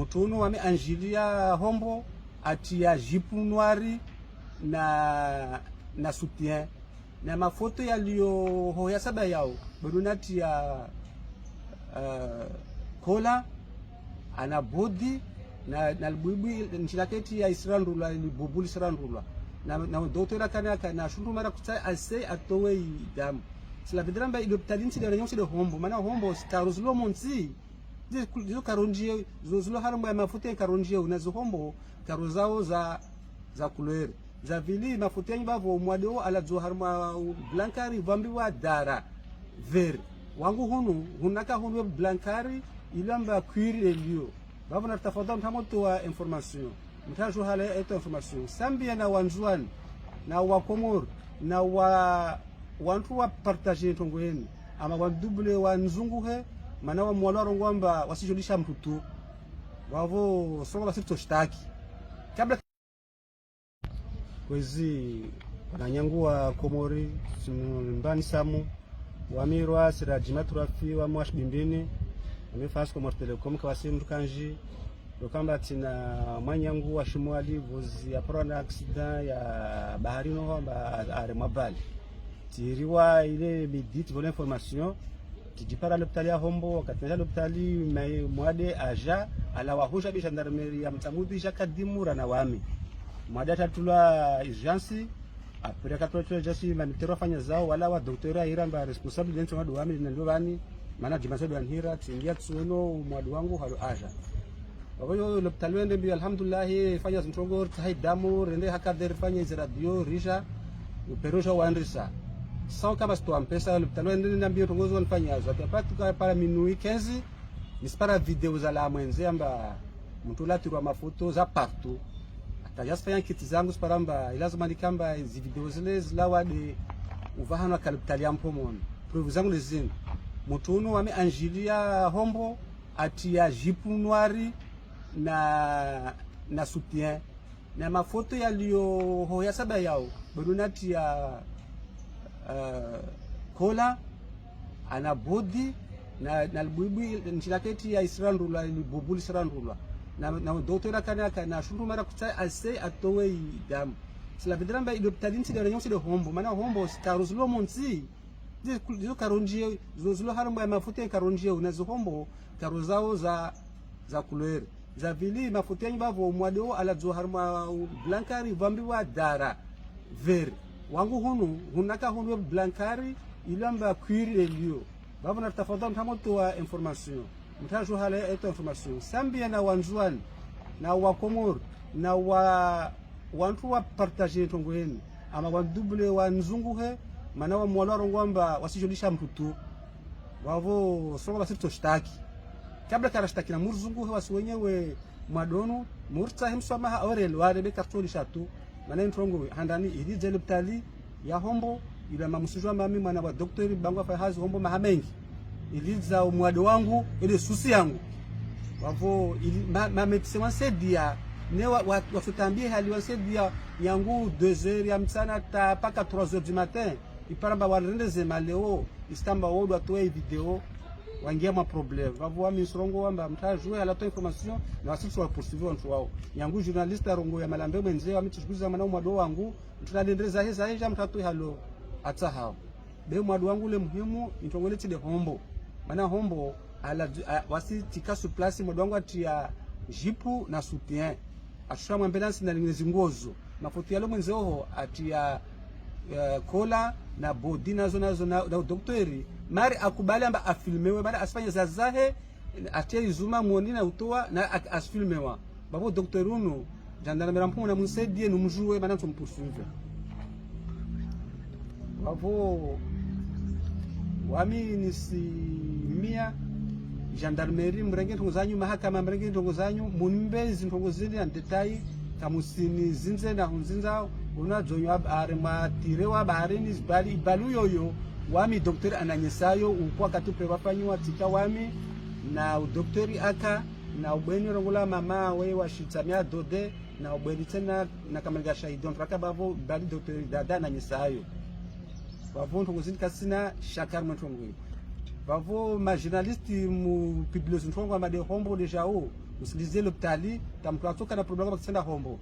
mutuno wame anjilia hombo atia jipu noiri na soutien na mafoto yaliyo hoya saba yao badunati ya kola ana bodi na buibui nchilaketi ya israndula libubuli israndula na doutora kana shundu mara kutsai ase atowe damu sila vidrambia iloptalinsi de renyon de hombo mana hombo starozlo monsi dizo karonjie zozlo haramba ya mafuta karonjie unazo hombo karozao za couleur za vili mafuta bavo mwado ala zo harma blankari vambi wa dara ver wangu hunaka hunu blankari ilamba cuir elio bavo na tafadhali tamoto wa information mtajo hale eto information sambia na wanjuan na wa komor na wa wantu wa partager tongo yenu ama wa double wa nzunguhe mana wa mwalaro ngwamba wasijolisha mtutu wavo songa basito shtaki kabla kwezi wananyangua komori mbani samu wamirwa sira jimaturafi wa mwash bimbini wamefasi kwa Telecom kwa simu kanji lokamba tina mwanyangu wa shimwali vozi apara na accident ya baharino wa are mabali tiriwa ile bidit vole information tijipara l'hôpital ya hombo wakati l'hôpital mwade aja ala wahusha bi gendarmerie ya mtamudi jakadimura na wami mwade tatula urgence après 4 jasi manitero fanya zao wala wa docteur iramba responsable dentro wa wami ndio bani maana dimaso ya hira tingia tsuno mwadu wangu halo aja wayo l'hôpital wende bi alhamdulillah fanya zintongo tai damu rende hakader fanya radio risha uperosha wandrisa sans kama sto mpesa l'hôpital wende ndambio tongozo wanfanya zote patuka para minuit 15 nispara video za la mwenze amba mtu latirwa mafoto za partout atajasfanya kiti zangu sparamba lazima nikamba hizi video zile zilawa de uvahana kalipitali ya mpomoni preuve zangu lezini mutuno wame anjilia hombo atia jipu noiri na soutien na mafoto yaliyo hoya saba yao badunati ya kola ana bodi na buibui nchilaketi ya israndula libubuli israndula na doutora kana shundu mara kutsai ase atowe damu sila vidrambia iloptalinsi de renyon de hombo mana hombo starozlo monsi dizo karonjie zozlo haramba ya mafuta karonjie unazo hombo karozao za couleur za vili mafuta bavo mwado ala zo harma blankari vambi wa dara ver wangu hunaka hunu blankari ilamba cuir elio bavo na tafadhali tamoto wa information mtajo hale eto information sambia na wanjuan na wa komor na wa wantu wa partager tongo yenu ama wa double wa nzunguhe mana wa mwalaro ngwamba wasijolisha mtutu wavo songa basito shtaki kabla karashtaki na murzunguhe wasi wenyewe madono murta himswamaha awrel warebe kartoli shatu mana ntongo handani ili zeliptali ya hombo ila mamusujwa mami mwana wa daktari bangwa fa hazi hombo mahamengi iliza mwado wangu ile susi yangu wavo mametse wansedia ne wasutambie hali wansedia yangu 2h ya mchana ta paka 3h du matin iparamba warendeze maleo istamba wodo atoe video wangia ma problem wavo wa misrongo wamba mtajue ala to information na wasisi wa poursuivre watu wao yangu journaliste rongo ya malambe mwenze wa mitukuza mana mwado wangu tunalendeleza heza mtatu halo ata hao be mwado wangu le muhimu intongoleti de hombo mana hombo ala wasi tika su place mwado wangu atia jipu na soutien ashura ambulance na lingezi ngozo mafoto yalo mwenzeho atia kola na bodi nazo na doktori mari akubali amba afilmewe bana asifanye zazahe atia izuma muoni na utoa na asfilmewa babo doktori uno gendarmerie mpo na munsedie numjue bana tumpoursuivre babo wami nisimia gendarmerie mrenge ntongozanyu mahakama mrenge ntongozanyu munmbezi ntongozini en detail kamusini zinze na hunzinza unadzonyo are matire wa baharini zibali balu yoyo wami daktari ananyesayo ukwa katupe wafanywa tika wami na daktari aka na ubeni rongola mama we washitsamia dode na ubeni tena na kamelga shahidon traka bavo bali daktari dada ananyesayo bavo ntongozini kasina shakar mtongwe bavo ma journaliste mu publication ntongwa ma de hombo deja o usilizie l'hôpitali tamtu atoka na problème kama kisenda hombo